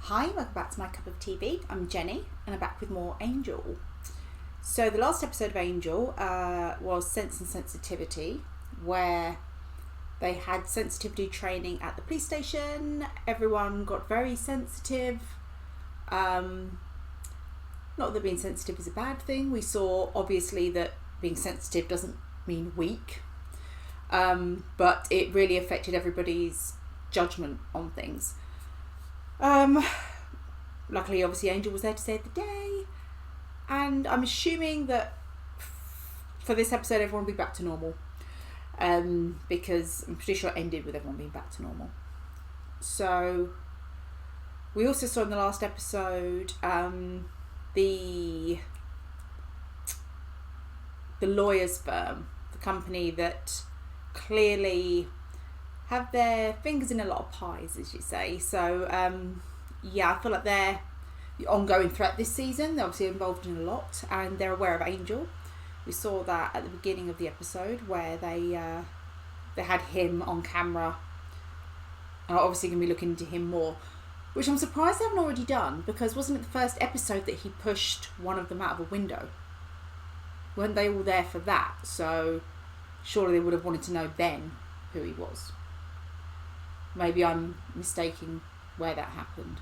Hi, welcome back to My Cup of TV. I'm Jenny and I'm back with more Angel. So the last episode of Angel was Sense and Sensitivity, where they had sensitivity training at the police station. Everyone got very sensitive. Not that being sensitive is a bad thing. We saw obviously that being sensitive doesn't mean weak, but it really affected everybody's judgment on things. Luckily, obviously, Angel was there to save the day, and I'm assuming that for this episode, everyone will be back to normal, because I'm pretty sure it ended with everyone being back to normal. So, we also saw in the last episode the lawyer's firm, the company that clearly have their fingers in a lot of pies, as you say. So, I feel like they're the ongoing threat this season. They're obviously involved in a lot, and they're aware of Angel. We saw that at the beginning of the episode where they had him on camera, and are obviously going to be looking into him more, which I'm surprised they haven't already done, because wasn't it the first episode that he pushed one of them out of a window? Weren't they all there for that? So surely they would have wanted to know then who he was. Maybe I'm mistaking where that happened.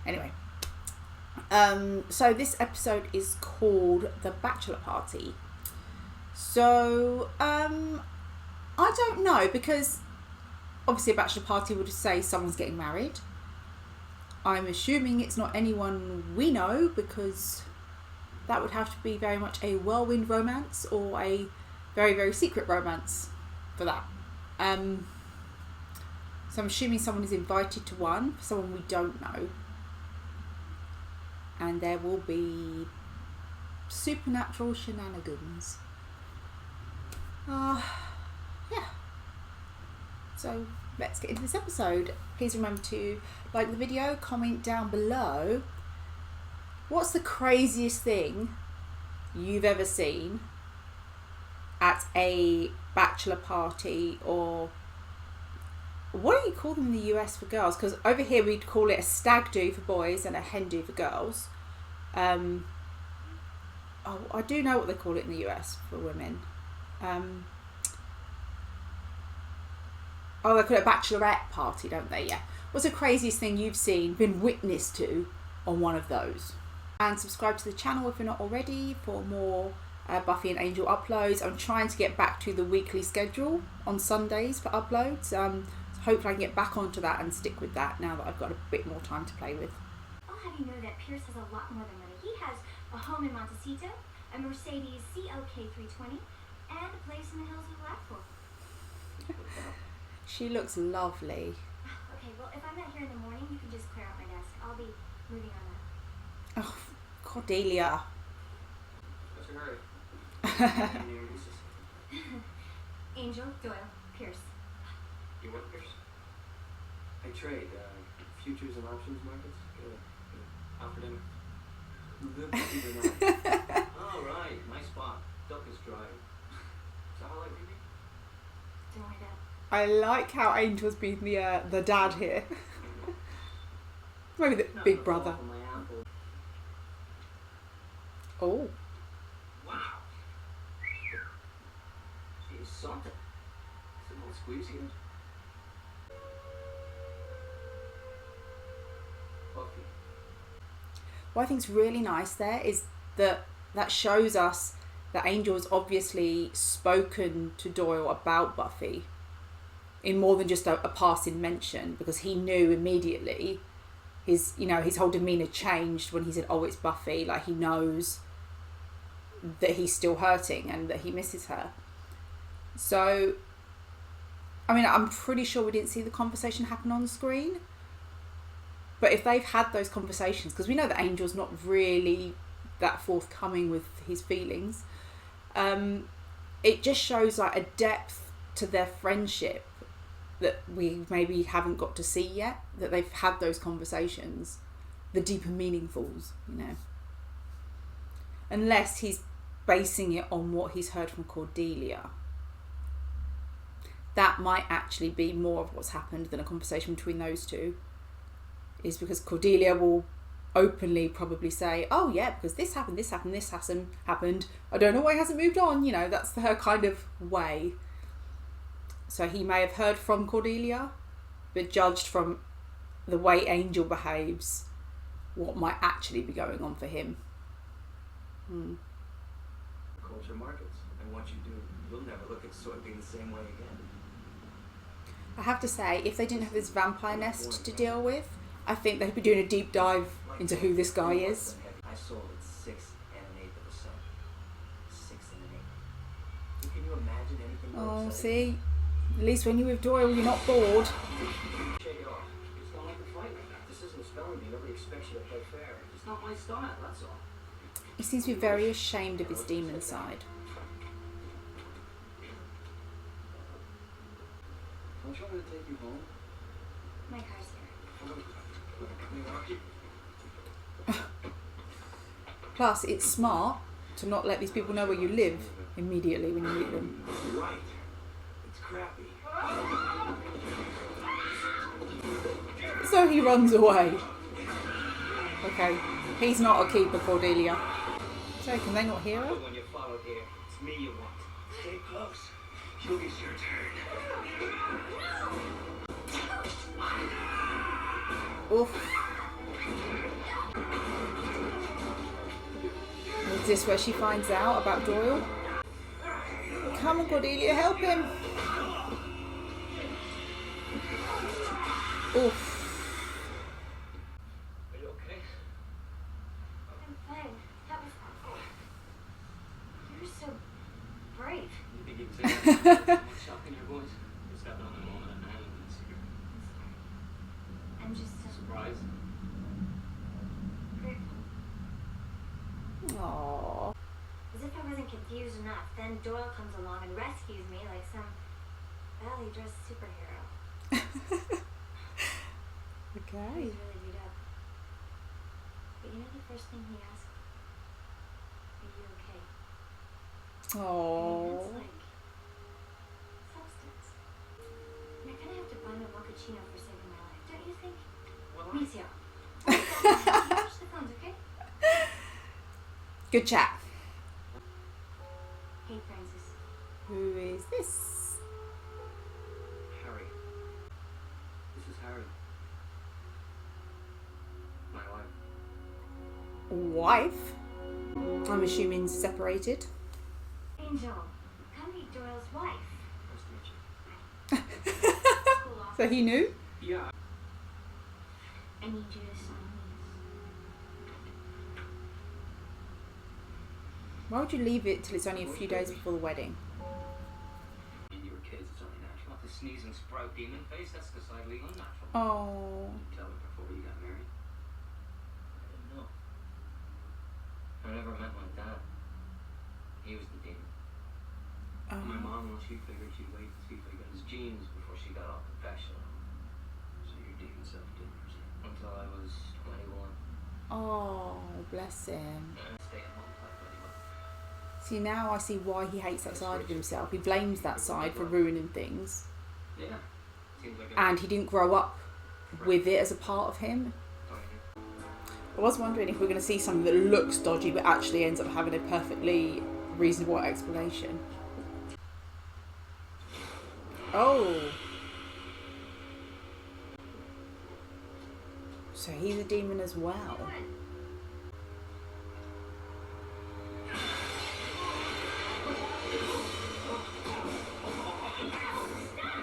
Anyway, so this episode is called The Bachelor Party. So, I don't know, because obviously a bachelor party would say someone's getting married. I'm assuming it's not anyone we know, because that would have to be very much a whirlwind romance or a very, very secret romance for that. So I'm assuming someone is invited to one, someone we don't know. And there will be supernatural shenanigans. So let's get into this episode. Please remember to like the video, comment down below. What's the craziest thing you've ever seen at a bachelor party, or what do you call them in the US for girls? Because over here we'd call it a stag do for boys and a hen do for girls. I do know what they call it in the US for women. They call it a bachelorette party, don't they? Yeah. What's the craziest thing you've seen, been witness to on one of those? And subscribe to the channel if you're not already for more Buffy and Angel uploads. I'm trying to get back to the weekly schedule on Sundays for uploads. So hopefully I can get back onto that and stick with that now that I've got a bit more time to play with. I'll have you know that Pierce has a lot more than money. He has a home in Montecito, a Mercedes CLK 320, and a place in the hills of Blackpool. She looks lovely. Okay, well, if I'm not here in the morning, you can just clear out my desk. I'll be moving on that. Oh, Cordelia. What's your hurry? Angel, Doyle, Pierce. You want Pierce? I trade futures and options markets. Good. Offered him. Good, either not. All right, nice spot. Duck is dry. Is that how I read it? Don't worry about it. I like how Angel's been the dad here. Maybe the big brother. Oh. Wow. She's something. It's a little squeeze here. Buffy. What I think's really nice there is that shows us that Angel's obviously spoken to Doyle about Buffy in more than just a passing mention, because he knew immediately. His whole demeanour changed when he said, "Oh, it's Buffy." Like, he knows that he's still hurting and that he misses her. So, I mean, I'm pretty sure we didn't see the conversation happen on screen. But if they've had those conversations, because we know that Angel's not really that forthcoming with his feelings, it just shows like a depth to their friendship that we maybe haven't got to see yet, that they've had those conversations, the deeper meaningfuls, unless he's basing it on what he's heard from Cordelia. That might actually be more of what's happened than a conversation between those two. is because Cordelia will openly probably say, oh yeah, because this happened, this happened, this happened. I don't know why he hasn't moved on. You know, that's her kind of way. So he may have heard from Cordelia, but judged from the way Angel behaves, what might actually be going on for him. Culture markets, and once you do, you'll never look at soybean the same way again. I have to say, if they didn't have this vampire nest to deal with, I think they'd be doing a deep dive into who this guy is. I sold at 6 1/8%. 6 1/8. Can you imagine anything more Oh, exciting? see? At least when you're with Doyle, you're not bored. Shake it off. It's not like a fight. This isn't a spelling bee. Nobody expects you to play fair. It's not my style, that's all. He seems to be very ashamed of his demon side. Don't you want me to take you home? My car's here. Plus, it's smart to not let these people know where you live immediately when you meet them. Right. It's crappy. So he runs away. Okay, he's not a keeper, Cordelia. So can they not hear her? When you follow here, it's me you want. Stay close. She'll get your turn. Oof. Is this where she finds out about Doyle? Come on, Cordelia, help him. Oof. Are you okay? I'm fine. That was... You're so brave. You think you can say that? What's shock in your voice? It's happened on the moment at night. I'm just so Surprise. grateful. Aww. As if I wasn't confused enough, then Doyle comes along and rescues me like some badly dressed superhero. I Okay. was really beat up. But you know the first thing he asked? Are you okay? And Aww. that's like substance. And I kinda have to buy my mochaccino for saving my life, don't you think? Well, Micio. Watch the phones, okay? Good chat. Hey, Francis. Who is this? Harry. This is Harry. My wife. Wife? I'm assuming separated. Angel, come meet Doyle's wife. Nice to meet you. Cool off. So he knew? Yeah. I need you to sign Why would you leave it till it's only a few days before the wedding? When you were kids, it's only natural. Not the sneezing sprout demon face. That's decidedly unnatural. Oh. You tell her before you got married. I didn't know. I never met my dad. He was the demon. My mom, well, she figured she'd wait to see if he got his genes before she got off the Bachelor. So your demon self didn't present until I was 21. Oh, bless him. Stay at home type anyway. See, now I see why he hates that side of himself. He blames that side for ruining things. Yeah. Seems like And he didn't grow up with it as a part of him. I was wondering if we're going to see something that looks dodgy but actually ends up having a perfectly reasonable explanation. Oh. So he's a demon as well.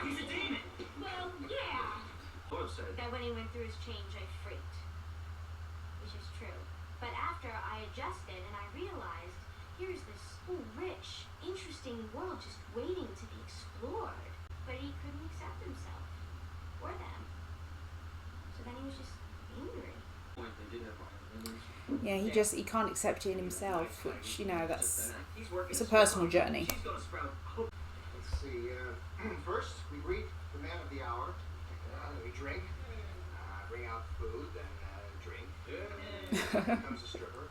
he's a demon. Well, yeah. Doyle said. That when he went through his change, I freaked. Which is true. But after I adjusted and I realized here's this rich, interesting world just waiting to be explored. But he couldn't accept himself. Or them. So then he was just angry. Point they did have one. Yeah, he can't accept it in himself, which, you know, that's He's working it's a personal journey. She's gonna sprout. Let's see. First, we greet the man of the hour. We drink, bring out food, then drink. Then comes a stripper.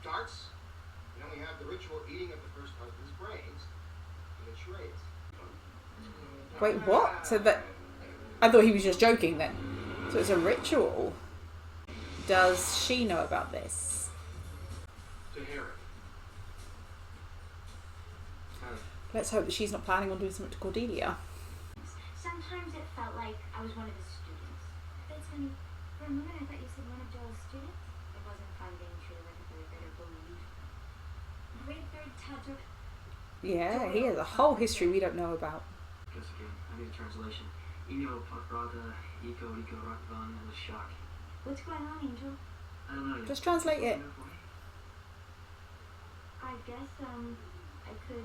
Darts. And then we have the ritual eating of the first husband's brains. And the charades. Wait, what? So that... I thought he was just joking then. So it's a ritual. Does she know about this? To Harry. Let's hope that she's not planning on doing something to Cordelia. Sometimes it felt like I was one of his students. That's funny. For a moment I thought you said one of Doyle's students. It wasn't fun being treated like a third grader balloon. Great third touch. Yeah, he has a whole history we don't know about. Guess again, I need a translation. Inyo Pakrada, Iko Rakvan, and a shock. What's going on, Angel? I don't know yet. Just translate it. I guess, I could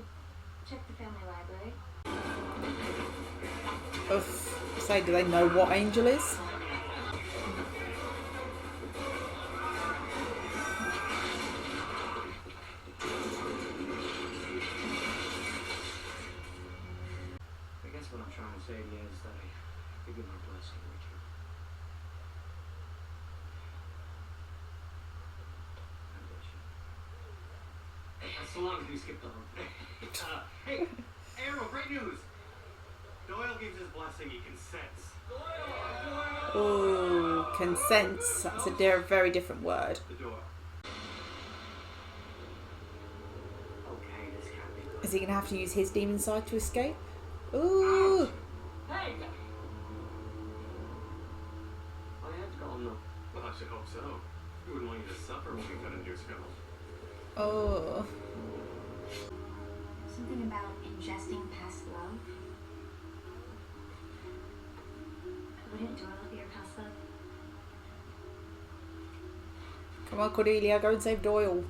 check the family library. Oof. Say, do they know what Angel is? I guess what I'm trying to say to you is that I give you my blessing, Richard. I bless you. So long as we skip the whole thing. Hey, Arrow, great news! Doyle gives his blessing, he consents. Ooh, consents. That's a very different word. The door. Okay, this can't be good. Is he going to have to use his demon side to escape? Ooh. Hey! I have to go home now. Well, I should hope so. We wouldn't want you to suffer when we cut into your skull. Oh. Something about ingesting past love. Wouldn't Doyle be your past love? Come on, Cordelia, go and save Doyle.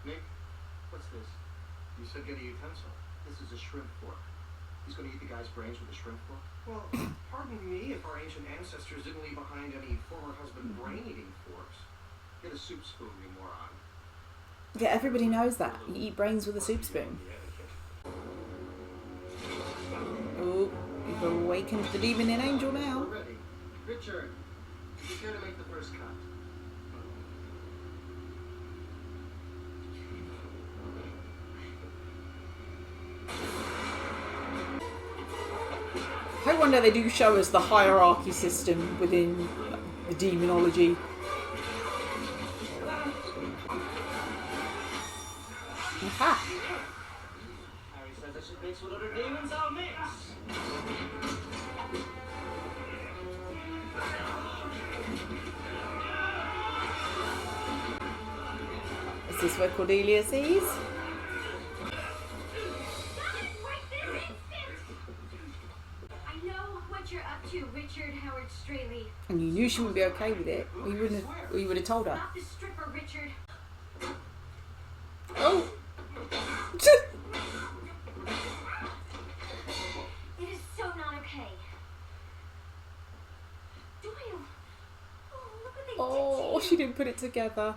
Nick, what's this? You said get a utensil. This is a shrimp fork. He's going to eat the guy's brains with a shrimp fork? Well, pardon me if our ancient ancestors didn't leave behind any former husband brain-eating forks. Get a soup spoon, you moron. Yeah, everybody knows that. You eat brains with a soup spoon. Ooh, you've awakened the demon in Angel now. We're ready. Richard, you care to make the first cut? I wonder they do show us the hierarchy system within the demonology. Aha! Harry says I should mix with other demons, I'll mix. Is this where Cordelia sees? I know what you're up to, Richard Howard Straley. And you knew she wouldn't be okay with it, or you would have told her. Not the stripper, Richard. Oh! It is so not okay. Doyle! Oh, look what they did Oh, to she you. didn't put it together.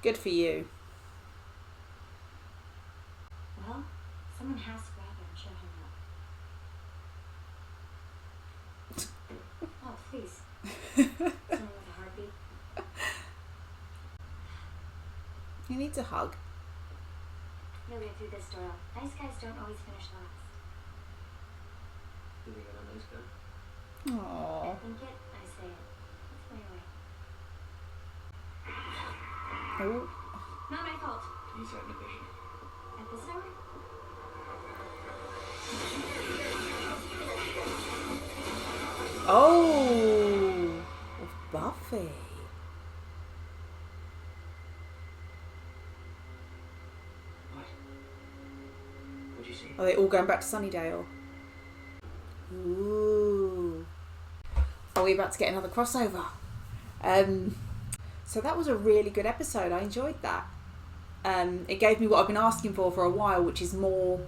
Good for you. Well, someone has to grab her and show him up. Oh, please. Someone with a heartbeat. He needs a hug. You'll get through this, Doyle. Nice guys don't always finish last. You think I'm a nice guy? Aww. I think it, I say it. That's my way. Oh. Not my fault. He's having a vision. At this hour? Oh! With Buffy. What? What'd you see? Are they all going back to Sunnydale? Ooh. Are we about to get another crossover? So that was a really good episode. I enjoyed that. It gave me what I've been asking for a while, which is more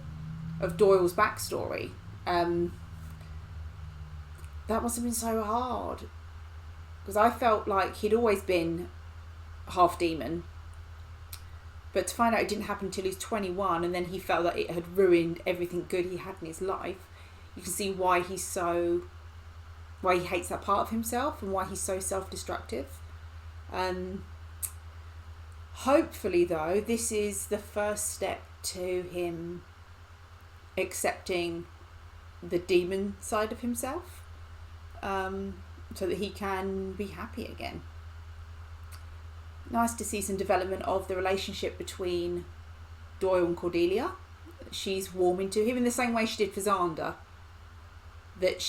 of Doyle's backstory. That must have been so hard. Because I felt like he'd always been half demon. But to find out it didn't happen until he's 21, and then he felt that it had ruined everything good he had in his life. You can see why he hates that part of himself and why he's so self-destructive. Hopefully, though, this is the first step to him accepting the demon side of himself, so that he can be happy again. Nice to see some development of the relationship between Doyle and Cordelia. She's warming to him in the same way she did for Xander. That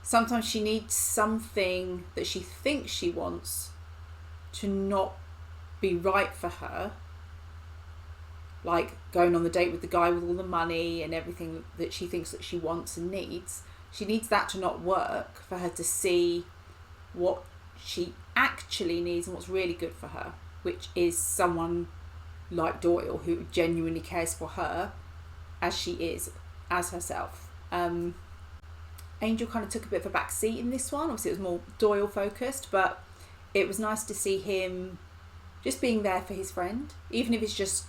sometimes she needs something that she thinks she wants to not be right for her. Like going on the date with the guy with all the money and everything that she thinks that she wants and needs. She needs that to not work for her to see what she actually needs and what's really good for her, which is someone like Doyle who genuinely cares for her as she is, as herself. Angel kind of took a bit of a back seat in this one. Obviously it was more Doyle focused, but it was nice to see him just being there for his friend, even if it's just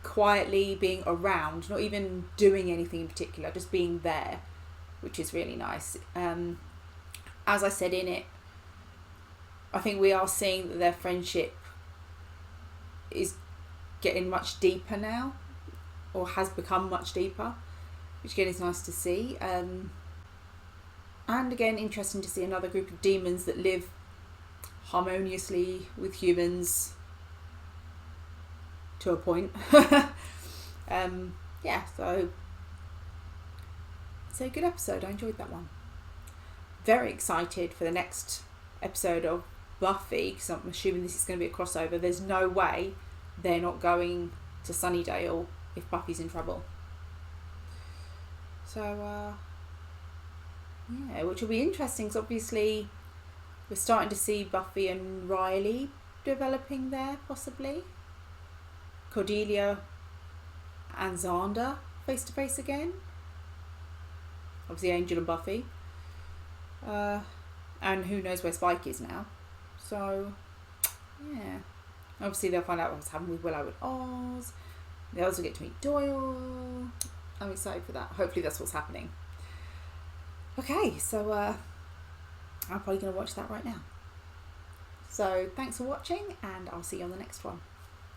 quietly being around, not even doing anything in particular, just being there, which is really nice. As I said in it, I think we are seeing that their friendship is getting much deeper now, or has become much deeper, which again is nice to see. And again, interesting to see another group of demons that live harmoniously with humans to a point. Yeah, so it's a good episode. I enjoyed that one. Very excited for the next episode of Buffy, because I'm assuming this is going to be a crossover. There's no way they're not going to Sunnydale if Buffy's in trouble. So, yeah, which will be interesting, because obviously we're starting to see Buffy and Riley developing there, possibly. Cordelia and Xander face to face again. Obviously Angel and Buffy. And who knows where Spike is now. So, yeah. Obviously they'll find out what's happened with Willow and Oz. They also get to meet Doyle. I'm excited for that. Hopefully that's what's happening. Okay, so I'm probably going to watch that right now. So thanks for watching, and I'll see you on the next one.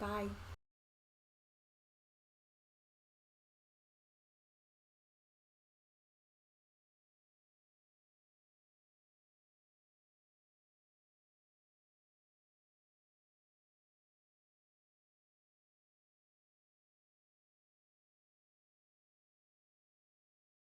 Bye.